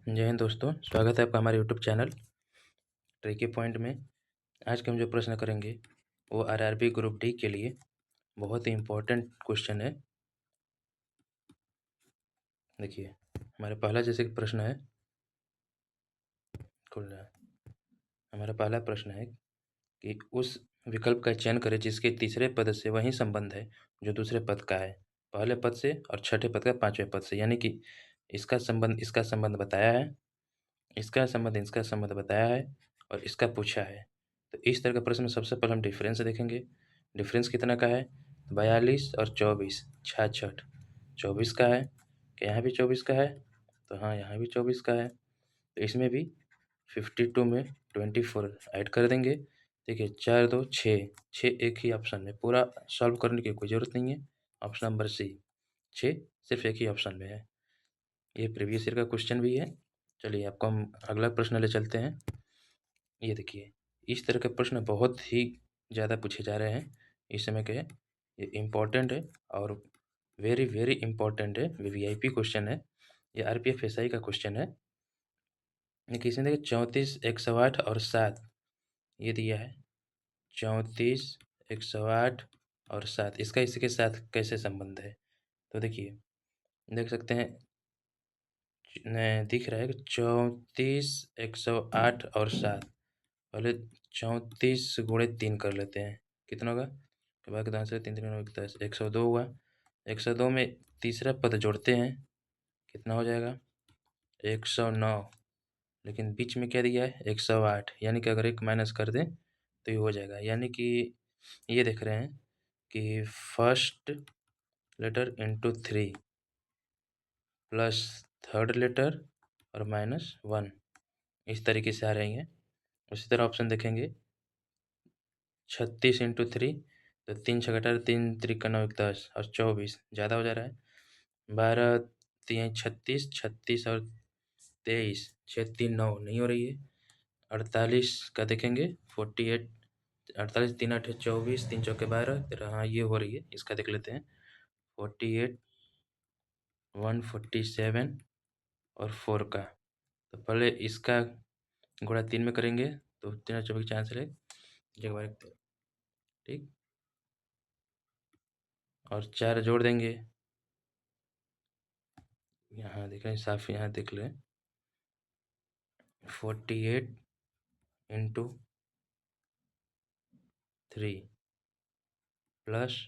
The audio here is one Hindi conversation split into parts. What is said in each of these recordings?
जय हिंद दोस्तों, स्वागत है आपका हमारे यूट्यूब चैनल ट्रिकी पॉइंट में। आज के हम जो प्रश्न करेंगे वो आरआरबी ग्रुप डी के लिए बहुत ही इम्पोर्टेंट क्वेश्चन है। देखिए, हमारा पहला जैसे कि प्रश्न है, खुल रहा है। हमारा पहला प्रश्न है कि उस विकल्प का चयन करें जिसके तीसरे पद से वही संबंध है जो दूसरे पद का है, पहले पद से और छठे पद का पांचवें पद से। यानी कि इसका संबंध बताया है, इसका संबंध बताया है और इसका पूछा है। तो इस तरह का प्रश्न में सबसे पहले हम डिफरेंस देखेंगे। डिफरेंस कितना का है? 42 और 24, 66। 24 का है कि यहाँ भी 24 का है, तो हाँ यहाँ भी 24 का है। तो इसमें भी 52 में 24 ऐड कर देंगे। देखिए 4 2 6, 6 एक ही ऑप्शन में, पूरा सॉल्व करने की कोई ज़रूरत नहीं है। ऑप्शन नंबर सी, 6 सिर्फ एक ही ऑप्शन में है। ये प्रीवियस ईयर का क्वेश्चन भी है। चलिए आपको हम अगला प्रश्न ले चलते हैं। ये देखिए, इस तरह के प्रश्न बहुत ही ज़्यादा पूछे जा रहे हैं इस समय के। ये इम्पोर्टेंट है और वेरी वेरी इम्पोर्टेंट है, वीवीआईपी क्वेश्चन है। ये आरपीएफ एसआई का क्वेश्चन है। देखिए इसमें देखिए 34, 108 और 7 ये दिया है। 34, 108 और 7, इसका इसके साथ कैसे संबंध है? तो देखिए, देख सकते हैं, दिख रहा है कि 34, 108 और 7। पहले 34 गुणे 3 कर लेते हैं, कितना होगा? के बाद दान से 3 3 9 10, 102 हुआ। 102 में तीसरा पद जोड़ते हैं, कितना हो जाएगा? 109। लेकिन बीच में क्या दिया है? 108। यानी कि अगर एक माइनस कर दें तो ये हो जाएगा। यानी कि ये देख रहे हैं कि first letter into 3 plus third letter और माइनस 1, इस तरीके से आ रही हैं। उसी तरह ऑप्शन देखेंगे, 36 इंटू 3, तो 3 छः 3 त्रिक 9 10 और 24 ज़्यादा हो जा रहा है। 12 3 36, 36 और 23, 6 3 9 नहीं हो रही है। 48 का देखेंगे, 48, 48 3 8 24, 3 चौके 12, फिर हाँ ये हो रही है। इसका देख लेते हैं, 48, 147 और 4 का। तो पहले इसका गुणा 3 में करेंगे तो 3 24 चांस है, जगह ठीक, और 4 जोड़ देंगे। यहाँ देख रहे हैं, साफ यहाँ देख लें, 48 इंटू 3 प्लस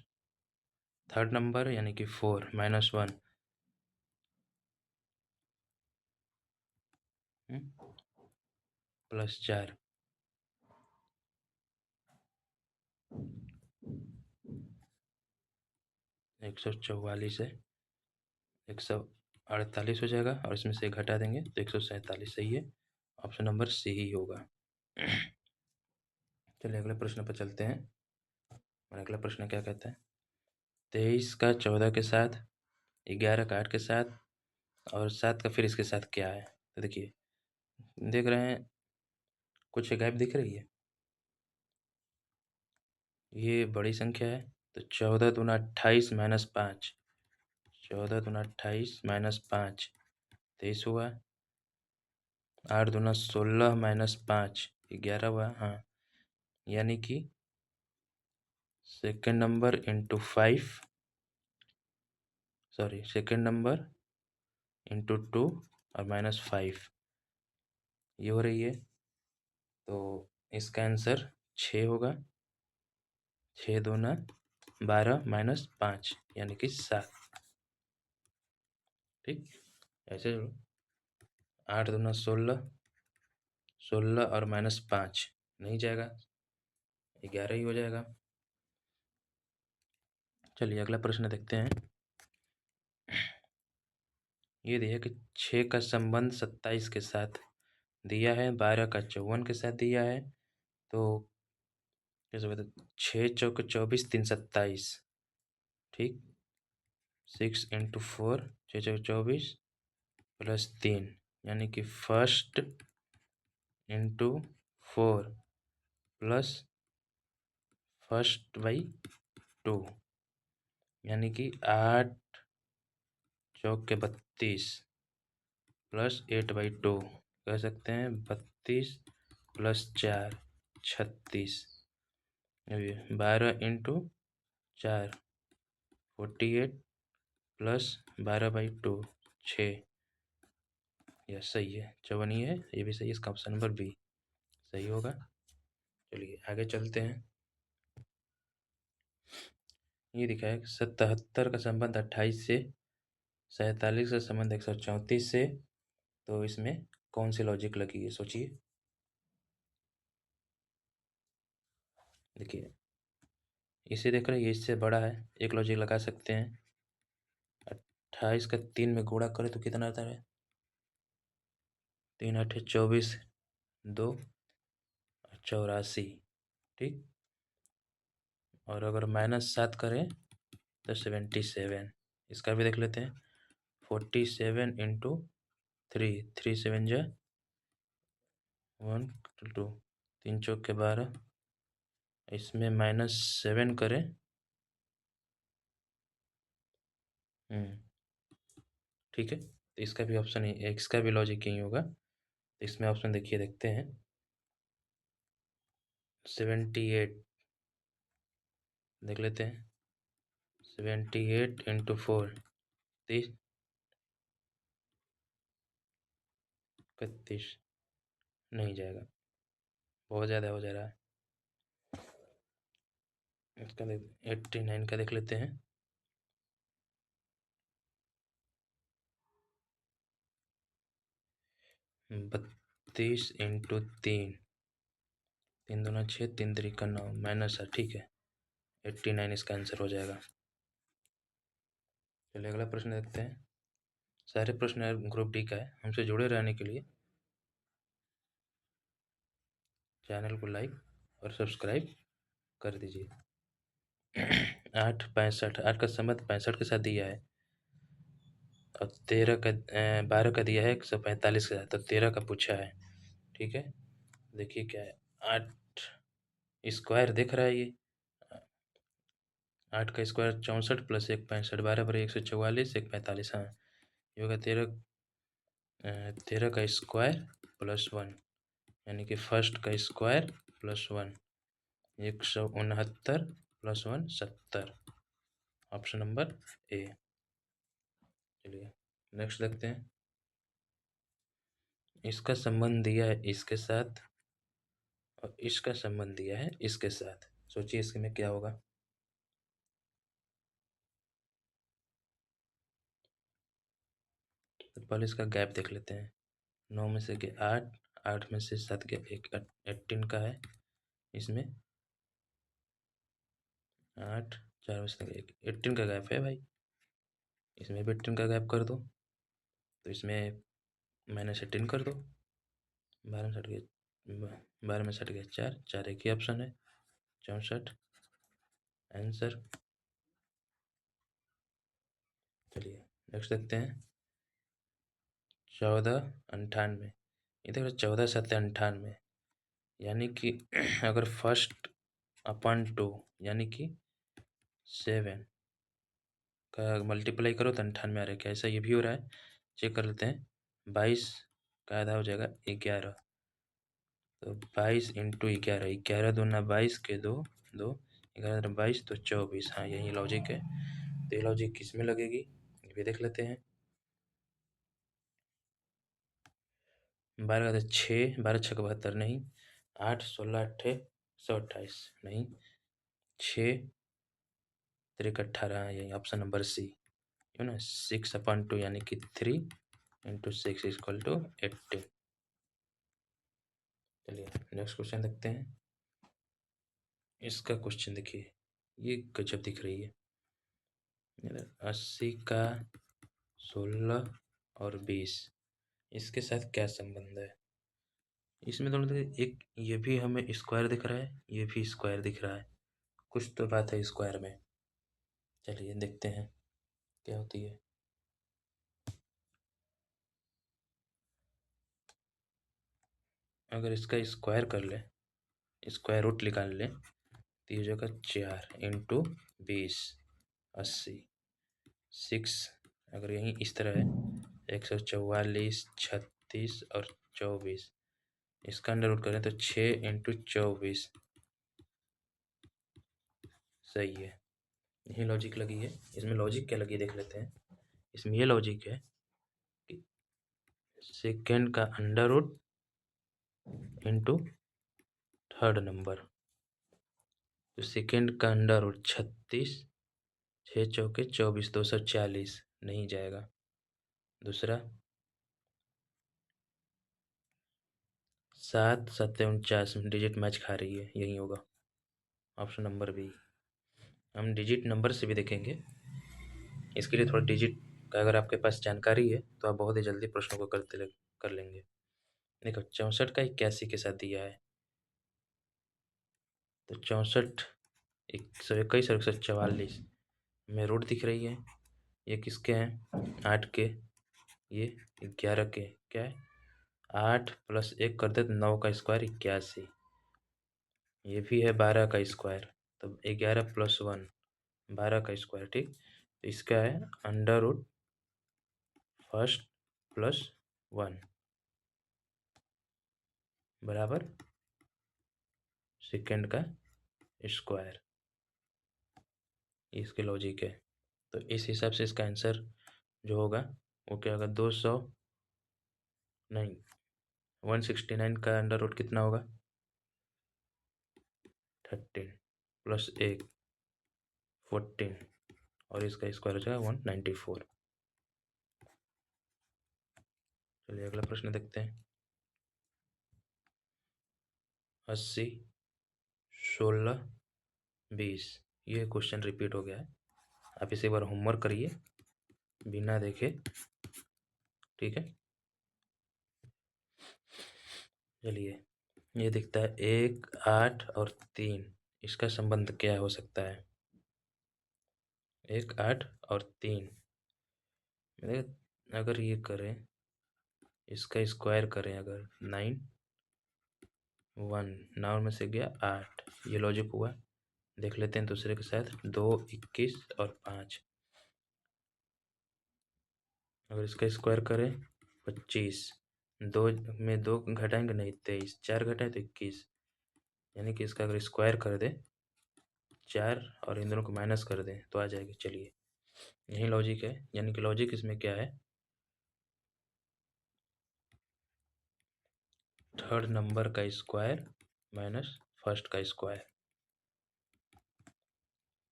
थर्ड नंबर यानी कि 4 माइनस 1 प्लस 4, 144 है, 148 हो जाएगा और इसमें से घटा देंगे तो 147 सही है। ऑप्शन नंबर सी ही होगा। चलिए अगले प्रश्न पर चलते हैं। और अगला प्रश्न क्या कहता है? 23 का 14 के साथ, 11 का 8 के साथ और 7 का फिर इसके साथ क्या है? तो देखिए, देख रहे हैं कुछ गैप दिख रही है, ये बड़ी संख्या है। तो 14 दूना 28 माइनस 5, 14 दूना 28 माइनस 5 23 हुआ। 8 दूना 16 माइनस 5 11 हुआ। हाँ, यानी कि second number into 5, sorry second number into 2 और माइनस 5 ये हो रही है। तो इसका आंसर 6 होगा। 6 दूना 12 माइनस 5 यानी कि 7, ठीक। ऐसे 8 दूना 16, 16 और माइनस 5 नहीं जाएगा, 11 ही हो जाएगा। चलिए अगला प्रश्न देखते हैं। ये दिया कि 6 का संबंध 27 के साथ दिया है, 12 का 54 के साथ दिया है। तो कैसे बता, 6 चौक 24, 3 27, ठीक। 6 इंटू 4, 6 चौक 24 प्लस 3 यानी कि first into 4 plus first by 2 यानी कि 8 चौक के 32 +8/2 कह सकते हैं 32 + 4 36। 12 × 4 48 + 12/2 6। यह सही है, 54 है, ये भी सही है। इसका ऑप्शन नंबर बी सही होगा। चलिए आगे चलते हैं। ये दिखा है 77 का संबंध 28 से, 47 का संबंध 134 से, तो इसमें कौन सी लॉजिक लगी है सोचिए। देखिए इसे देख रहे हैं, ये इससे बड़ा है, एक लॉजिक लगा सकते हैं। 28 का 3 में गुणा करें तो कितना आता है? 3 8 24, 2 84, ठीक। और अगर -7 करें तो 77। इसका भी देख लेते हैं। 47 × 3 3 7 जा 1 2 3 चौक के 12। इसमें -7 करें। ठीक है, तो इसका भी ऑप्शन ही, इसका भी लॉजिक यही होगा। तो इसमें ऑप्शन देखिए, देखते हैं 78 देख लेते हैं। 78 × 4 30 31 नहीं जाएगा, बहुत ज़्यादा हो जा रहा है। इसका 89 का देख लेते हैं। 32 × 3 3 दूना 6 3 3 9 -8, ठीक है। 89 इसका आंसर हो जाएगा। चलिए अगला प्रश्न देखते हैं। सारे प्रश्न ग्रुप डी का है। हमसे जुड़े रहने के लिए चैनल को लाइक और सब्सक्राइब कर दीजिए। 8 65, 8 का संबंध 65 के साथ दिया है, और 12 का दिया है 145 के साथ, तो 13 का पूछा है, ठीक है। देखिए क्या है, 8 स्क्वायर दिख रहा है ये, 8 का स्क्वायर 64 + 1 65, 12 × 144, 1 45, हाँ ये होगा 13 का स्क्वायर +1, यानी कि फर्स्ट का स्क्वायर +1, 169 + 1 70, ऑप्शन नंबर ए। चलिए नेक्स्ट देखते हैं। इसका संबंध दिया है इसके साथ, और इसका संबंध दिया है इसके साथ। सोचिए इसके में क्या होगा। तो पहले इसका गैप देख लेते हैं। 9 में से 8, 8 में से 7 गया 1, 18 का है। इसमें 8 4 में से 1, 18 का गैप है भाई। इसमें भी 18 का गैप कर दो, तो इसमें -18 कर दो। 12 में 60 गया, 12 में 60 गया 4, 4 एक ही ऑप्शन है, 64 आंसर। चलिए नेक्स्ट देखते हैं। 1498, ये देखो 14 7 98, यानी कि अगर फर्स्ट अपन 2 यानी कि 7 का मल्टीप्लाई करो तो 98 आ रहा है। क्या ऐसा ये भी हो रहा है? चेक कर लेते हैं। 22 का आधा हो जाएगा 11, तो 22 × 11, 11 दूना 22 के 2 2, 11 22, तो 24। हाँ यही लॉजिक है। तो ये लॉजिक किस में लगेगी ये भी देख लेते हैं। 12 का 6, 12 6 72 नहीं, 8 16 8 128 नहीं, 6 3 18, यही ऑप्शन नंबर सी है ना। 6/2 यानी कि 3 × 6 = 18। चलिए नेक्स्ट क्वेश्चन देखते हैं। इसका क्वेश्चन देखिए, ये गजब दिख रही है। 80 का 16 और 20, इसके साथ क्या संबंध है? इसमें दोनों देखिए, एक ये भी हमें स्क्वायर दिख रहा है, ये भी स्क्वायर दिख रहा है, कुछ तो बात है स्क्वायर में। चलिए देखते हैं क्या होती है। अगर इसका स्क्वायर कर ले, स्क्वायर रूट निकाल लें, तो ये जगह 4 × 20 80, 6 अगर यहीं इस तरह है 144, 36 और 24। इसका अंडर रूट करें तो 6 इंटू 24 सही है। यही लॉजिक लगी है। इसमें लॉजिक क्या लगी देख लेते हैं। इसमें ये लॉजिक है कि सेकेंड का under root into third number. तो सेकेंड का अंडर रूट 36, 6 चौके 24, 240 नहीं जाएगा। दूसरा 7 7 49 डिजिट मैच खा रही है, यही होगा ऑप्शन नंबर बी। हम डिजिट नंबर से भी देखेंगे। इसके लिए थोड़ा डिजिट का अगर आपके पास जानकारी है तो आप बहुत ही जल्दी प्रश्नों को कर लेंगे। देखो 64 का 81 के साथ दिया है, तो 64 121 और 144 में रूट दिख रही है। ये किसके हैं? 8 के। ये 11 के। क्या है? 8 + 1 कर दे तो 9 का स्क्वायर 81। ये भी है 12 का स्क्वायर, तब 11 + 1 12 का स्क्वायर। ठीक, तो इसका है अंडर रूट फर्स्ट प्लस 1 बराबर सेकेंड का स्क्वायर। इसके लॉजिक है। तो इस हिसाब से इसका आंसर जो होगा वो क्या होगा? 200 नहीं 169 का अंडर रूट कितना होगा? 13 + 1 14 और इसका स्क्वायर हो जाएगा 194। चलिए अगला प्रश्न देखते हैं। 80, 16, 20 ये क्वेश्चन रिपीट हो गया है। आप इसे एक बार होमवर्क करिए बिना देखे। ठीक है, चलिए ये दिखता है 1, 8 और 3। इसका संबंध क्या हो सकता है? 1, 8 और 3 अगर ये करें, इसका स्क्वायर करें अगर 9 1 9 में से गया 8, ये लॉजिक हुआ। देख लेते हैं दूसरे के साथ 2, 21 और 5। अगर इसका स्क्वायर करें 25, 2 में 2 घटाएंगे नहीं 23, 4 घटाएं तो 21, यानी कि इसका अगर स्क्वायर कर दे 4 और इन दोनों को माइनस कर दें तो आ जाएगी। चलिए यही लॉजिक है, यानी कि लॉजिक इसमें क्या है? थर्ड नंबर का स्क्वायर माइनस फर्स्ट का स्क्वायर।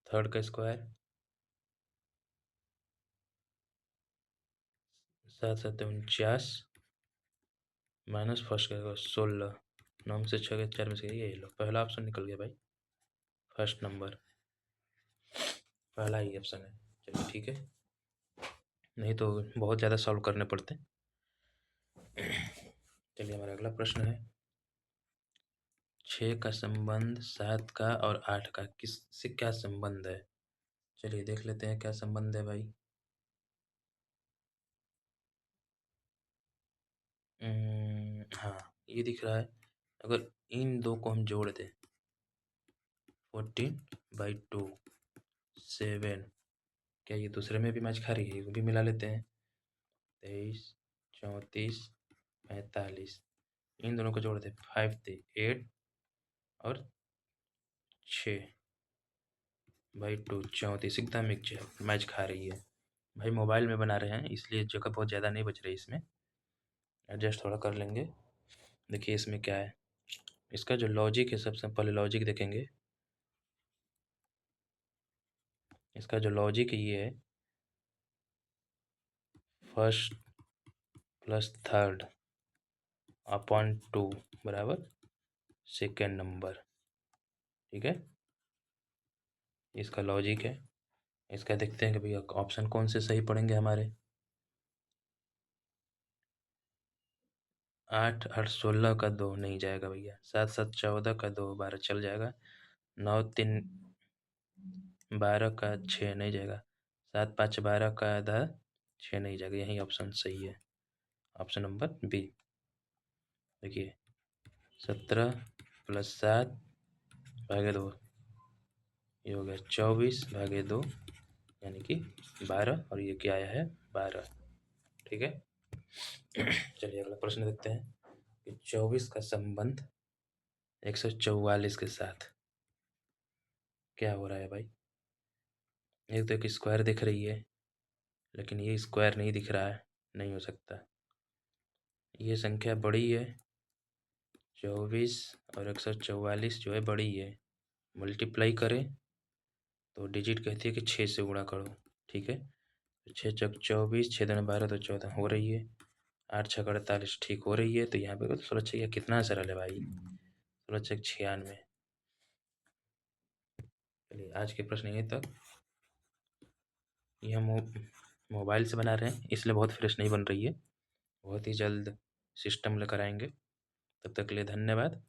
थर्ड का स्क्वायर 7 7 49 माइनस फर्स्ट का 16। 9 में से 6 गए, 4 में से गए, ये लो पहला ऑप्शन निकल गया भाई। फर्स्ट नंबर पहला ही ऑप्शन है। चलिए ठीक है, नहीं तो बहुत ज़्यादा सॉल्व करने पड़ते। चलिए हमारा अगला प्रश्न है 6 का संबंध 7 का और 8 का किससे क्या संबंध है? चलिए देख लेते हैं क्या संबंध है भाई। हाँ ये दिख रहा है। अगर इन दो को हम जोड़ दें 14/2 7, क्या ये दूसरे में भी मैच खा रही है? ये भी मिला लेते हैं। 23, 34, 45 इन दोनों को जोड़ दे 5 थे 8 और 6/2 34 एकदम मैच खा रही है। भाई मोबाइल में बना रहे हैं इसलिए जगह बहुत ज़्यादा नहीं बच रही, इसमें एडजस्ट थोड़ा कर लेंगे। देखिए इसमें क्या है, इसका जो लॉजिक है सबसे पहले लॉजिक देखेंगे। इसका जो लॉजिक ये है फर्स्ट प्लस थर्ड अपॉन 2 बराबर सेकेंड नंबर। ठीक है, इसका लॉजिक है। इसका देखते हैं कि भैया ऑप्शन कौन से सही पड़ेंगे हमारे। 8 8 16 का 2 नहीं जाएगा भैया। 7 7 14 का 2 12 चल जाएगा। 9 3 12 का 6 नहीं जाएगा। 7 5 12 का आधा 6 नहीं जाएगा। यही ऑप्शन सही है, ऑप्शन नंबर बी। देखिए 17 + 7 भागे 2 ये हो गया 24/2 यानी कि 12 और ये क्या आया है 12। ठीक है। चलिए अगला प्रश्न देखते हैं कि 24 का संबंध 144 के साथ क्या हो रहा है भाई। एक तो एक स्क्वायर दिख रही है, लेकिन ये स्क्वायर नहीं दिख रहा है, नहीं हो सकता। ये संख्या बड़ी है, 24 और 144 जो है बड़ी है, मल्टीप्लाई करें तो डिजिट कहती है कि 6 से गुणा करो, ठीक है। तो 6 चौक 24, 6 दूनी 12 तो 14 हो रही है, 8 6 48 ठीक हो रही है। तो यहाँ पे तो 16 6 कितना सरल है भाई, 16 6 96। चलिए आज के प्रश्न यहीं तक। ये हम मोबाइल से बना रहे हैं इसलिए बहुत फ्रेश नहीं बन रही है, बहुत ही जल्द सिस्टम लेकर आएंगे। तब तक के लिए धन्यवाद।